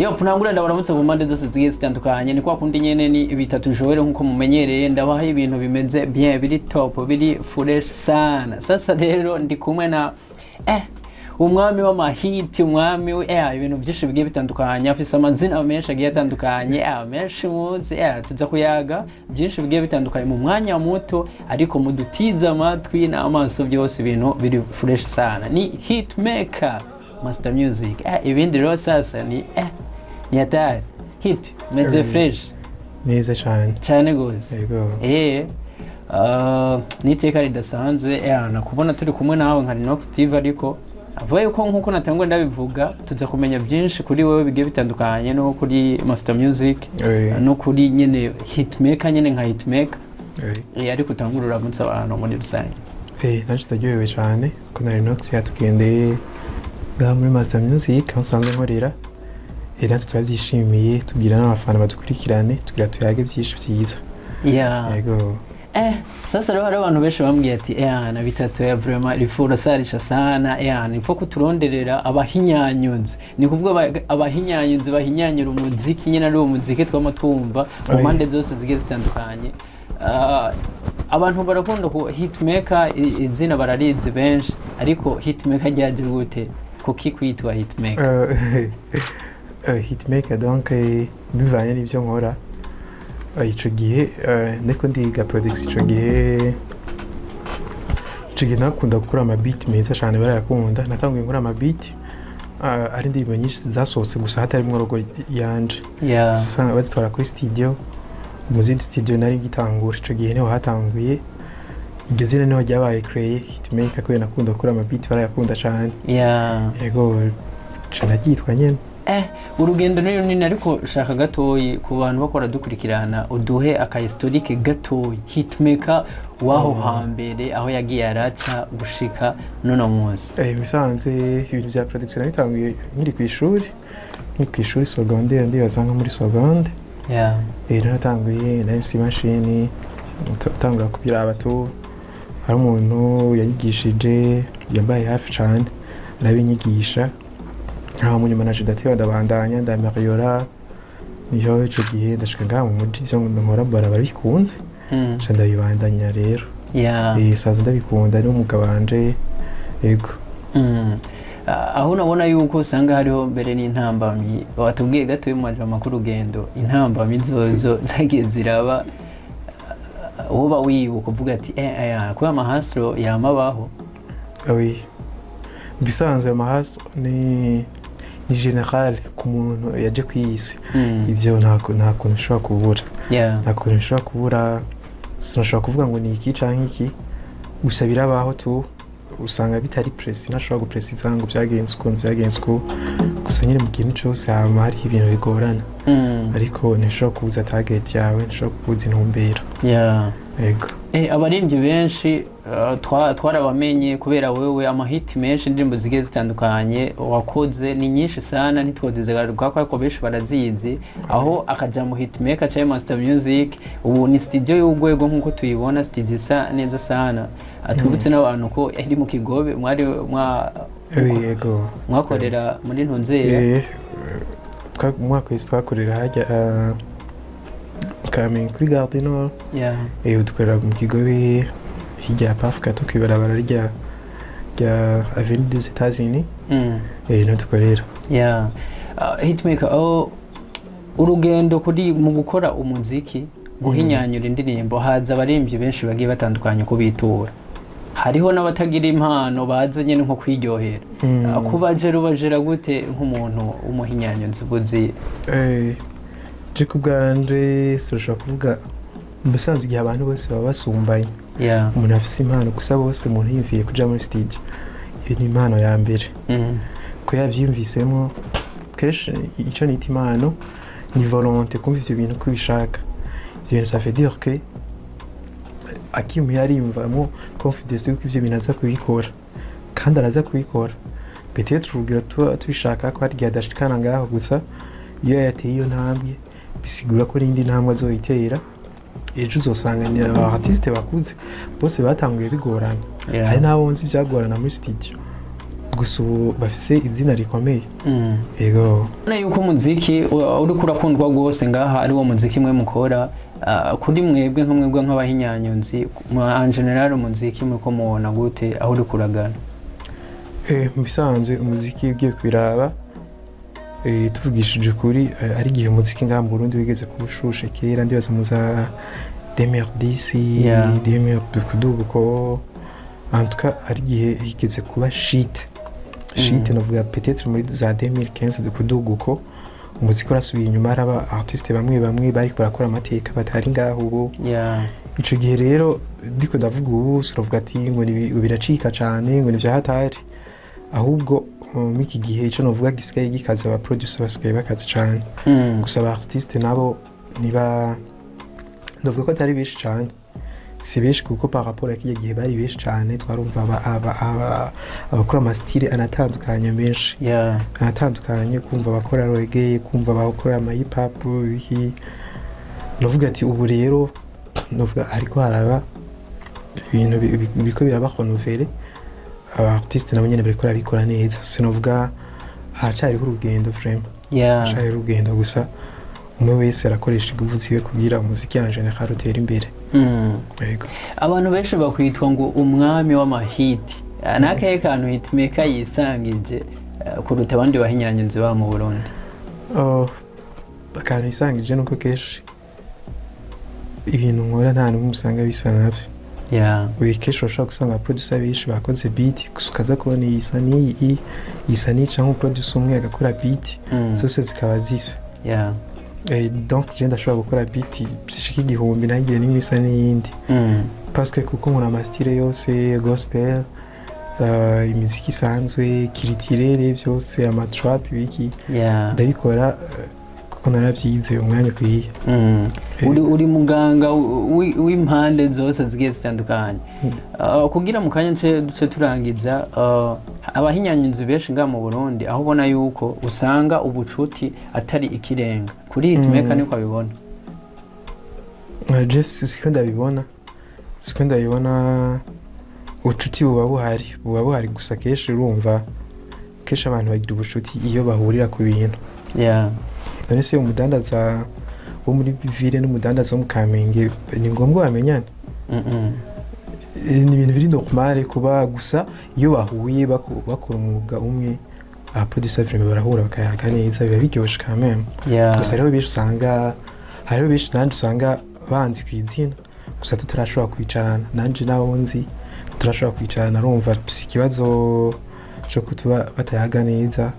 Yo punangura ndabaramutse mu mpande zose zigiye zitandukanye ni kwa kundi nyene ni bitatu jowere nkuko mumenyereye ndabaha ibintu bimeze bien biri top biri fresh sana. Sasa rero ndi kumwe na umwami w'amahiti umwami ibintu byinshi bigiye bitandukanye afise amazina menshi agiye atandukanye menshi muzi tuza kuyaga byinshi bigiye bitandukanye mu mwanya muto ariko mudutiza amatwi n'amaso byose ibintu biri fresh sana ni hitmaker Master Music ibindi rero sasa ni hatari hit meze fresh neza cyane gose yego niteka ridasanzwe nakubona turi kumwe nawe nka Rinox TV ariko avuye ko nkuko natangwa ndabivuga tuza kumenya byinshi kuri wewe bigiye bitandukanye no kuri Master Music no kuri nyene hitmaker nyene nka hitmaker ariko utangurura munsi abantu muri rusange naje taryohewe cyane ko na Rinox yatugendeye ngaha muri Master Music aho usanzwe nkorera natwe turabyishimiye tubwira n'abafana badukurikirane tugira tuyage byinshi byiza yego sasa rero hari abantu benshi bambwiye ati na bitatu ya vraiment rifura sarisha sana nipfo kuturonderera abahinyanyunzi ni kuvuga abahinyanyunzi bahinyanyura umuziki nyine ari umuziki twama twumva mu mpande zose zigiye zitandukanye abantu barakunda ko hitmaker izina bararizi benshi ariko hitmaker ryaje gute kuki kwitwa hitmaker hitmaker donc bivanye n'ibyo nkora ico gihe neko ndiga production ico gihe nakunda gukora ama beat meza cyane barakunda natanguye nkora ama beat ari ndirimbo nyinshi zasohotse gusa hatarimo rogo yanje usanga bazitwara kuri studio mu zindi studio nari gitangura ico gihe niho hatanguye iryo zina niho ryabaye créé hitmaker ko nakunda gukora ama beat barakunda cyane yego cyanagyitwa nyene urugendo niyo nini ariko shaka gatoyi ku bantu bakora dukurikirana uduhe aka historique gatoyi hitmaker waho hambere aho yagiye araca gushika none munsi bisanze ibintu bya production bitanguye nkiri ku ishuri secondaire ndi bazanga muri secondaire natanguye nari mfite imashini utangura kubyira abato hari umuntu yanyigishije yambaye hafi cyane arabinyigisha mu nyuma naje ndatewe ndabandanya ndamariora niho ico gihe ndashika ngaha mu mujyi byo nkora barabikunze nca ndabibandanya rero sazo ndabikunda ari umugabo wanje yego aho nabona yuko usanga hariho mbere n'intambamyi watubwiye gato mu majambo makuru rugendo intambamyi zozo zagiye ziraba woba wibuka kuvuga ati kuba amahasro yamabaho bisanzwe amahasro ni general ku muntu yaje kwisi ivyo nta kuntu ushobora kubura nta kuntu ushobora kubura sinashobora kuvuga ngo ni iki canke iki gusa birabaho tu usanga bitari press nashobora gupresiza ngo byagenze uko gusa nyine mu kintu cyose hama hari ibintu bigorana ariko nishobora kubuza target yawe nishobora kubuza intumbero yego abaririmbyi benshi twarabamenye kubera wewe amahiti menshi indirimbo zigiye zitandukanye wakoze ni nyinshi sana ntitwozigaruka ko benshi barazizi aho akaja mu hitmaker cha Master Music ubu ni studio y'ugwego nkuko tuyibona studio isa neza sana atwibutse n'abantu ko ari mu Kigobe mwari yego mwakorera muri Ntunzera mwaka twakorera hajya kami kuri Garde Nord udukorera mu Kigobe hirya pafka tukibarabara rya Avenue des États-Unis no dukorera hitmaker urugendo kuri mu gukora umuziki guhinyanyura indirimbo haza abaririmbyi benshi bagiye batandukanye kubitura hariho n'abatagira impano baza nyene nko kwiryohera kubajera gute nk'umuntu umuhinyanyuzi buzi je kubwanje soshobora kuvuga musanzwe igihe abantu bose baba basumbanye umuntu afise impano gusa bose umuntu yumviye kuja muri stage iyo ni impano ya mbere ko yavyumvisemo kenshi ico nita impano ni volonté kumva ivyo bintu ko bishaka ivyo bintu ça fait dire que akimu yarimvamo confidence yuko ivyo bintu aza kubikora kandi araza kubikora peut-être urugira tubishaka ko hari igihe adashikana ngaho gusa iyo yateye iyo ntambwe bisigura ko n'indi ntambwe azoyitera ejo uzosanga aba artiste bakuze bose batanguye bigorana hari nabo nzi byagorana muri studio gusa ubu bafise izina rikomeye yego yuko umuziki uri kurakundwa rwose ngaha ari wo muziki mwe mukora kuri mwebwe nk'abahinyanyonzi en general umuziki muko mubona gute aho uri kuragana mu bisanzwe umuziki ugiye kubiraba tuvugishije kuri ari gihe umuziki ngaha mu Burundi wigeze kubushushe kera ndibaza muza 2010 2012 ko en tout cas ari gihe higeze kuba shit novuga peut-être muri za 2015 dukuduga uko umuziki urasubiye inyuma hari aba artiste bamwe bari barakora amateka batari ngaho ubu ico gihe rero ndiko ndavuga ubu sinovuga ati ngo biracika cane ngo nivyahatari ahubwo miki gihe ico novuga gisigaye gikaza aba producer basigaye bakaza cane gusa aba artiste nabo niba ndavuga ko atari benshi cane si benshi kuko par rapport à gihe bari benshi cane twarumva abakora amastile anatandukanye menshi anatandukanye kumva abakora reggae kumva abakora ama hip hop biki novuga ati ubu rero novuga ariko haraba ibintu biko birabahonovere aba artiste nabo nyene bariko bikora neza sinovuga hacariho urugendo frame hacariho urugendo gusa umwe wese arakoresha ingufu ziwe kugira umuziki en general utera imbere yego abantu benshi bakwitwa ngo umwami w'amahiti nakaye kantu hitmaker yisangije kuruta abandi bahinyanyonzi ba mu Burundi akantu yisangije nuko keshi ibintu nkora nta n'umwe usanga bisa navyo keshi urashobora gusanga producer benshi bakoze beat ukaza kubona isa ni canke producer umwe agakora beat zose zikaba zisa donc je ndashobora gukora beat zishika igihumbi nagire n'imisa n'iyindi parce que kuko nkora amastile yose gospel imiziki isanzwe kiritirere byose ama trap biki ndabikora kuko naravyize umwanya kwiye uri muganga w'impande zose zigiye zitandukanye kugira mu kanya duce turangiza abahinyanyonzi benshi nga mu Burundi aho ubona yuko usanga ubucuti atari ikirenga kuri hitmaker niko abibona just siko ndabibona ubucuti buba buhari gusa kenshi urumva kenshi abantu bagira ubucuti iyo bahurira ku bintu none se umudandaza wo muri Bivire n'umudandaza wo mu Kamenge ni ngombwa bamenyane ni ibintu biri normal kuba gusa iyo bahuye bakora umwuga umwe aba producer film barahura bakayaga neza biba biryoshe quand même gusa rero bishi usanga hariho bishi nanje usanga banzi kwizina gusa tutarashobora kwicarana nanje nawo nzi turashobora kwicarana arumva ikibazo cyo kutuba batayaga neza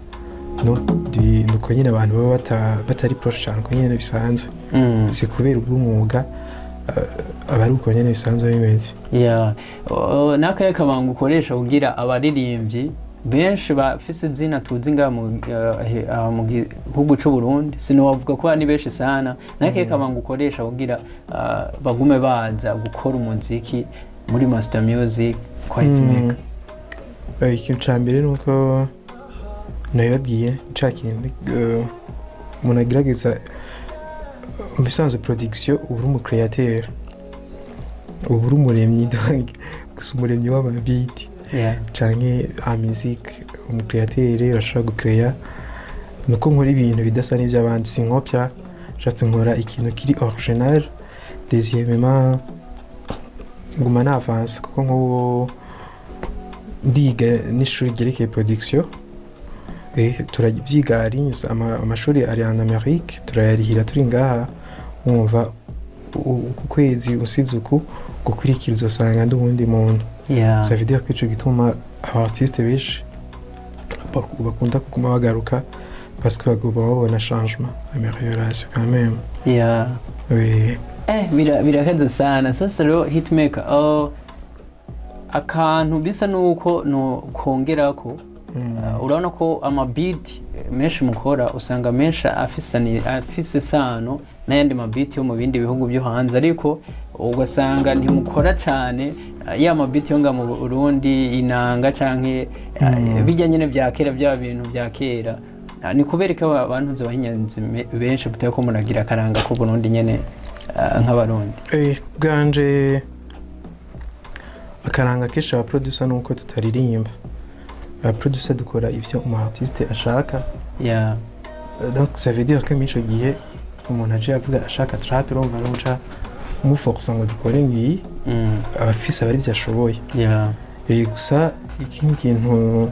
nuko nyine abantu baba batari proche cyane ko nyine bisanzwe si kubera ubw'umwuga abari uko nyene bisanzwe bimeze nakaye kabanga ukoresha kugira abaririmbyi benshi bafise izina tuzi nga mu gihugu c'u Burundi sinowavuga ko ari benshi sana nakaye kabanga ukoresha kugira bagume baza gukora umuziki muri Master Music kwa hitmaker ikintu ca mbere nuko nabibabwiye ncakintu umuntu agerageza umusanzu production uri mu createur uri umuremyi gusa umuremyi w'amabiti canke a musique umu createur urashobora gucrea nuko nkora ibintu bidasa n'ivy'abandi sinkopya just nkora ikintu kiri original deuxièmement nguma n'avance kuko nk'ubu ndiga n'ishuri ryerekeye production turabyiga ari amashuri ari en Amerique turayarihira turi ngaha umva ku kwezi usize uku gukurikira uzosanga ndubundi muntu ça veut dire que ico gituma aba artiste benshi bakunda kuguma bagaruka parce que bagomba babona changement amélioration quand même oui biraheze sana sasa rero hitmaker akantu bisa nuko no kongerako urabona ko amabiti menshi mukora usanga menshi afise sano n'ayandi mabiti yo mu bindi bihugu byo hanze ariko ugasanga ntimukora cyane ya mabiti yo nga mu Burundi inanga canke bijya nyene bya kera bya bintu bya kera ni kubereka abantu zo bahinyanze benshi butaye ko muragira karanga ko Burundi nyene nk'abarundi bwanje akaranga kesha aba producer nuko tutaririmba producer dukora ivyo umu artiste ashaka. Yeah. Donc ça veut dire que mico gihe umuntu aje avuga ashaka trap urumva n'uca umuforsa ngo dukore ngiyi abafise abari byashoboye. Yeah. Gusa ikindi kintu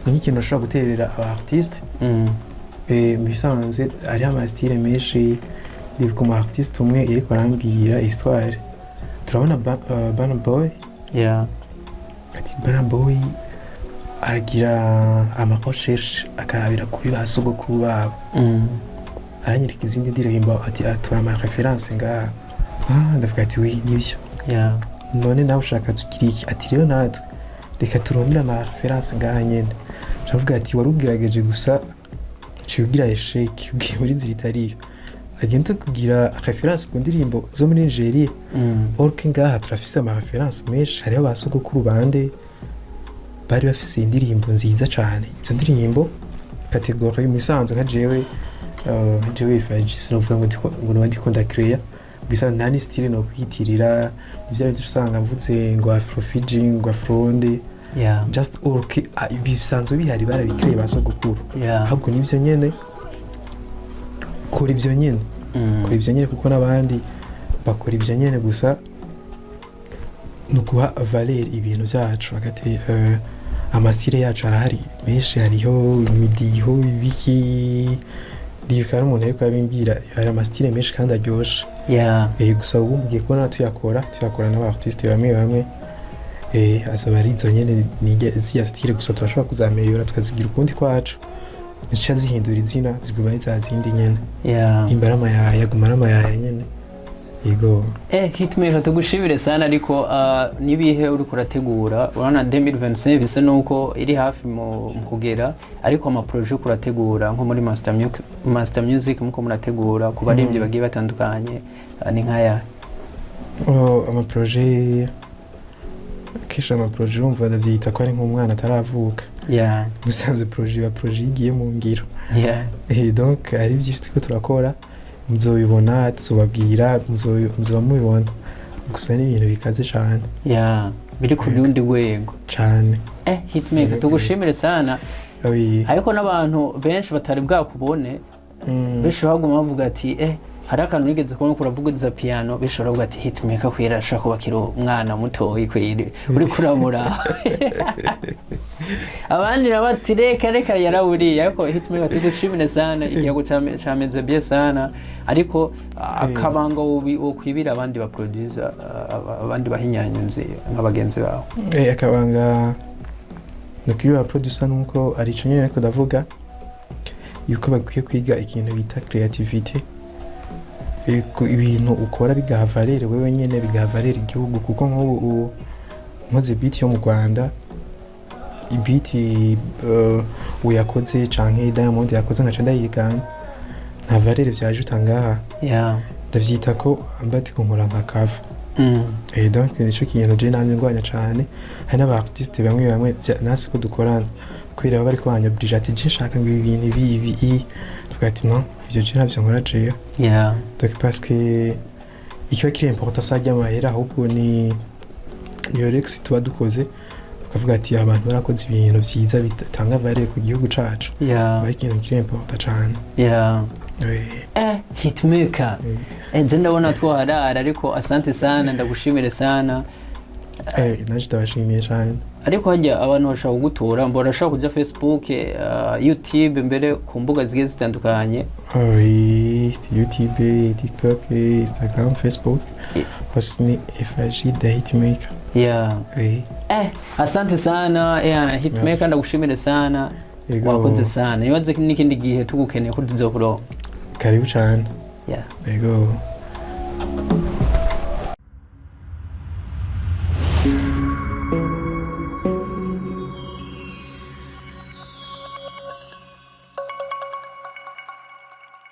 ni ikintu ushobora guterera aba artiste. Bisanzwe ari amastile menshi ku mu artiste umwe ariko arambwira histoire. Turabona Burna Boy. Yeah. Ati Burna Boy aragira amarecherche akabira kuri basogokuru babo. Aranyereka izindi ndirimbo ati atura ama reference ngaha. Ndavuga ati oui nibyo. Yeah. None nawe ushaka tukiri iki? Ati rero natwe reka turondera ama reference ngaha nyene. Ndavuga ati warubwirageje gusa cyugira esheki ugiye muri nzira itariyo. Agenda kugira reference ku ndirimbo zo muri Nigeria. Orke ngaha turafise ama reference menshi, hariho basogokuru bande bari bafise indirimbo nziza cyane. Izo ndirimbo category musanzwe nka jewe fagisi no vuga ngo ndikunda create bisa nani style no kwitirira ibyo bintu usanga mvuze ngo afrofiji ngo afronde. Yeah. Just orke bisanzwe bihari barabikire basogokuru. Yeah. Ahubwo nivyo nyene kora ibyo nyene. Kora ibyo nyene kuko nabandi bakora ibyo nyene gusa nukuha valeur ibintu byacu hagati amasire yacu arahari menshi, hariho imidiho ibiki dikara umuntu ariko abimbira ari amastile menshi kandi aryoshe. Yeah. Gusa ubu mugiye kubona tuyakora n'aba artiste bamwe azoba ari izo nyene ziya style gusa turashobora kuzameliora tukazigira ukundi kwacu nisha zihindura izina ziguma za zindi nyene. Yeah. Imbarama ya gumarama ya nyene. Yego. Hitmaker tugushimire sana ariko nibihe uri kurategura urana 2025 bise nuko iri hafi mu kugera ariko ama project kurategura nko muri Master Music muko murategura ku baririmbyi bagiye batandukanye ni nkaya. Ama project kisha ama project umva ndavyita ko ari nk'umwana ataravuka. Yeah. Musanze project igiye mu ngiro. Yeah. Donc ari byinshi tiko turakora muzobibona tuzobabwira muzoba mubibona gusa ni ibintu bikaze cyane. Yeah. Biri ku rundi rwego cyane. Hitmaker tugushimire sana. Ariko n'abantu benshi batari bwakubone benshi baguma bavuga ati hari akantu nigeze kubona kuravugiza piano benshi baravuga ati Hitmaker kwirasha kubakira umwana muto ikwire uri kuramura. Abandi nabati reka yarawuriye ariko Hitmaker tugushimire sana igihugu cameze bien sana ariko akabanga ukwibira abandi ba producer abandi bahinyanyunze nk'abagenzi bawo. Akabanga nukiyo producer nuko ari cyo nyene ko ndavuga yuko bakwiye kwiga ikintu bita creativity. Ibintu ukora bigahavarere wewe nyene bigahavarere igihugu kuko nk'ubu nkoze beat yo mu Rwanda beat uyakoze canke Diamond yakoze nka cenda yigana nta valere vyaje utangaha. Yeah. Ndavyita ko ambati kunkora nka cover. Donc nico kintu je nanye ngwanya cane hari n'aba artiste bamwe nasi ko dukorana kwira bari kwanya Bridget je shaka ngo ibintu bibi tukati no ivyo je navyo nkora je. Yeah. Donc parce que icyo kiri important sajya mahera ahubwo ni Rex tuba dukoze ukavuga ati abantu barakoze ibintu byiza bitanga valeur ku gihugu cacu. Yeah. Bari kintu kiri important cyane. Yeah. Hitmaker. Je ndabona twarara ariko asante sana ndagushimire sana. Naje ndabashimiye cyane. Ariko hajya abantu bashaka kugutora mbora ashaka kujya Facebook, YouTube mbere ku mbuga zigiye zitandukanye. YouTube, TikTok, Instagram, Facebook. Hosni FG the Hitmaker. Yeah. Asante sana Hitmaker ndagushimire sana. Wakoze sana. Nibaze n'ikindi gihe tugukeneye ko tuzokuro. Karibu cyane. Yeah. There you go.